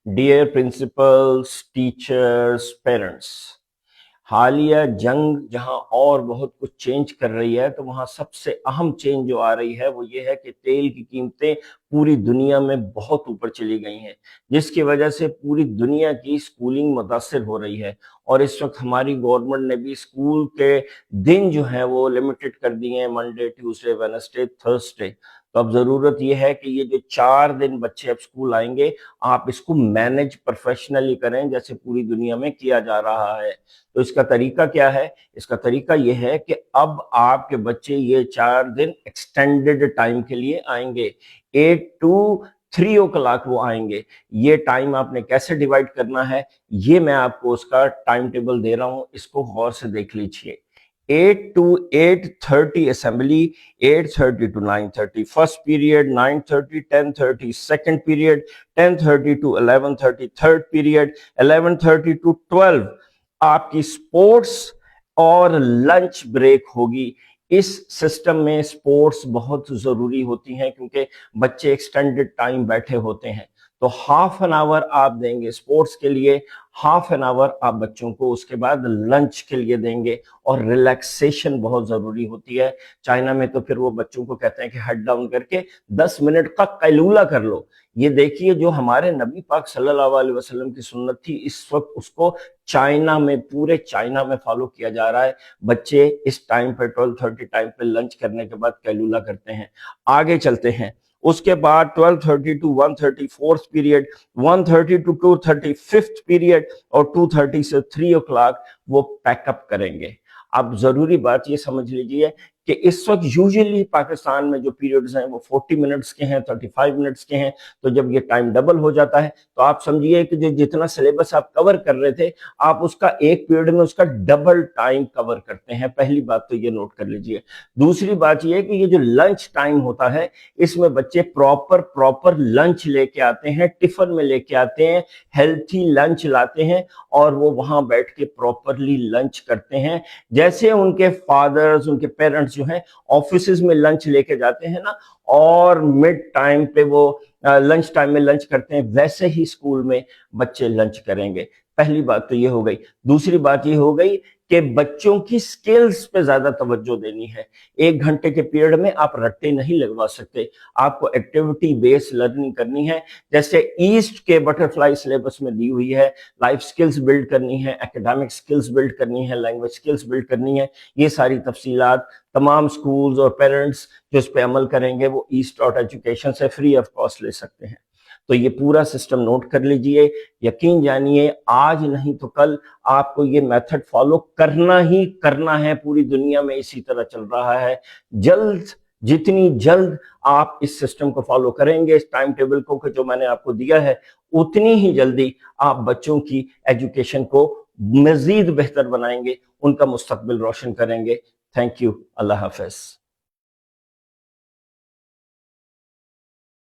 Dear principles, teachers, parents, حالیہ جنگ جہاں اور بہت کچھ چینج کر رہی ہے تو وہاں سب سے اہم چینج جو آ رہی ہے وہ یہ ہے کہ تیل کی قیمتیں پوری دنیا میں بہت اوپر چلی گئی ہیں، جس کی وجہ سے پوری دنیا کی سکولنگ متاثر ہو رہی ہے۔ اور اس وقت ہماری گورنمنٹ نے بھی سکول کے دن جو ہیں وہ لمیٹڈ کر دیے ہیں، منڈے، ٹیوزڈے، وینسڈے، تھرسڈے۔ تو اب ضرورت یہ ہے کہ یہ جو 4 دن بچے اب سکول آئیں گے، آپ اس کو مینج پروفیشنلی کریں جیسے پوری دنیا میں کیا جا رہا ہے۔ تو اس کا طریقہ کیا ہے؟ اس کا طریقہ یہ ہے کہ اب آپ کے بچے یہ 4 دن ایکسٹینڈڈ ٹائم کے لیے آئیں گے، 8 to 3 o'clock وہ آئیں گے۔ یہ ٹائم آپ نے کیسے ڈیوائیڈ کرنا ہے، یہ میں آپ کو اس کا ٹائم ٹیبل دے رہا ہوں، اس کو غور سے دیکھ لیجئے۔ 8 to 8:30 assembly, 8:30 to 9:30 first period, 9:30 10:30 second period, 10:30 to 11:30 third period, 11:30 to 12 آپ کی سپورٹس اور لنچ بریک ہوگی۔ اس سسٹم میں سپورٹس بہت ضروری ہوتی ہیں کیونکہ بچے ایکسٹینڈڈ ٹائم بیٹھے ہوتے ہیں، تو ½ an hour آپ دیں گے سپورٹس کے لیے، ½ an hour آپ بچوں کو اس کے بعد لنچ کے لیے دیں گے۔ اور ریلیکسیشن بہت ضروری ہوتی ہے۔ چائنا میں تو پھر وہ بچوں کو کہتے ہیں کہ ہیڈ ڈاؤن کر کے 10 منٹ کا قیلولہ کر لو۔ یہ دیکھیے جو ہمارے نبی پاک صلی اللہ علیہ وسلم کی سنت تھی، اس وقت اس کو چائنا میں، پورے چائنا میں فالو کیا جا رہا ہے۔ بچے اس ٹائم پہ 12:30 ٹائم پہ لنچ کرنے کے بعد قیلولہ کرتے ہیں۔ آگے چلتے ہیں، اس کے بعد 12:30 to 1:30 fourth period, 1:30 to 2:30 fifth period, اور 2:30 سے 3 o'clock وہ پیک اپ کریں گے۔ اب ضروری بات یہ سمجھ لیجئے کہ اس وقت یوزلی پاکستان میں جو پیریڈز ہیں وہ 40 منٹس کے ہیں، 35 منٹس کے ہیں، تو جب یہ ٹائم ڈبل ہو جاتا ہے تو آپ سمجھیے کہ جو جتنا سلیبس آپ کور کر رہے تھے، آپ اس کا ایک پیریڈ میں اس کا ڈبل ٹائم کور کرتے ہیں۔ پہلی بات تو یہ نوٹ کر لیجئے۔ دوسری بات یہ ہے کہ یہ جو لنچ ٹائم ہوتا ہے، اس میں بچے پراپر لنچ لے کے آتے ہیں، ٹفن میں لے کے آتے ہیں، ہیلتھی لنچ لاتے ہیں، اور وہ وہاں بیٹھ کے پراپرلی لنچ کرتے ہیں۔ جیسے ان کے فادرز، ان کے پیرنٹس جو ہیں آفیسز میں لنچ لے کے جاتے ہیں نا، اور مڈ ٹائم پہ وہ لنچ ٹائم میں لنچ کرتے ہیں، ویسے ہی سکول میں بچے لنچ کریں گے۔ پہلی بات تو یہ ہو گئی۔ دوسری بات یہ ہو گئی کہ بچوں کی سکلز پہ زیادہ توجہ دینی ہے۔ 1 گھنٹے کے پیریڈ میں آپ رٹے نہیں لگوا سکتے، آپ کو ایکٹیویٹی بیس لرننگ کرنی ہے، جیسے ایسٹ کے بٹرفلائی سلیبس میں دی ہوئی ہے۔ لائف سکلز بلڈ کرنی ہے، ایکیڈیمک سکلز بلڈ کرنی ہے، لینگویج سکلز بلڈ کرنی ہے۔ یہ ساری تفصیلات تمام سکولز اور پیرنٹس جو اس پہ عمل کریں گے وہ ایسٹ آؤٹ ایجوکیشن سے فری آف کاسٹ لے سکتے ہیں۔ تو یہ پورا سسٹم نوٹ کر لیجئے، یقین جانیے آج نہیں تو کل آپ کو یہ میتھڈ فالو کرنا ہی کرنا ہے۔ پوری دنیا میں اسی طرح چل رہا ہے۔ جتنی جلد آپ اس سسٹم کو فالو کریں گے، اس ٹائم ٹیبل کو جو میں نے آپ کو دیا ہے، اتنی ہی جلدی آپ بچوں کی ایجوکیشن کو مزید بہتر بنائیں گے، ان کا مستقبل روشن کریں گے۔ تھینک یو، اللہ حافظ۔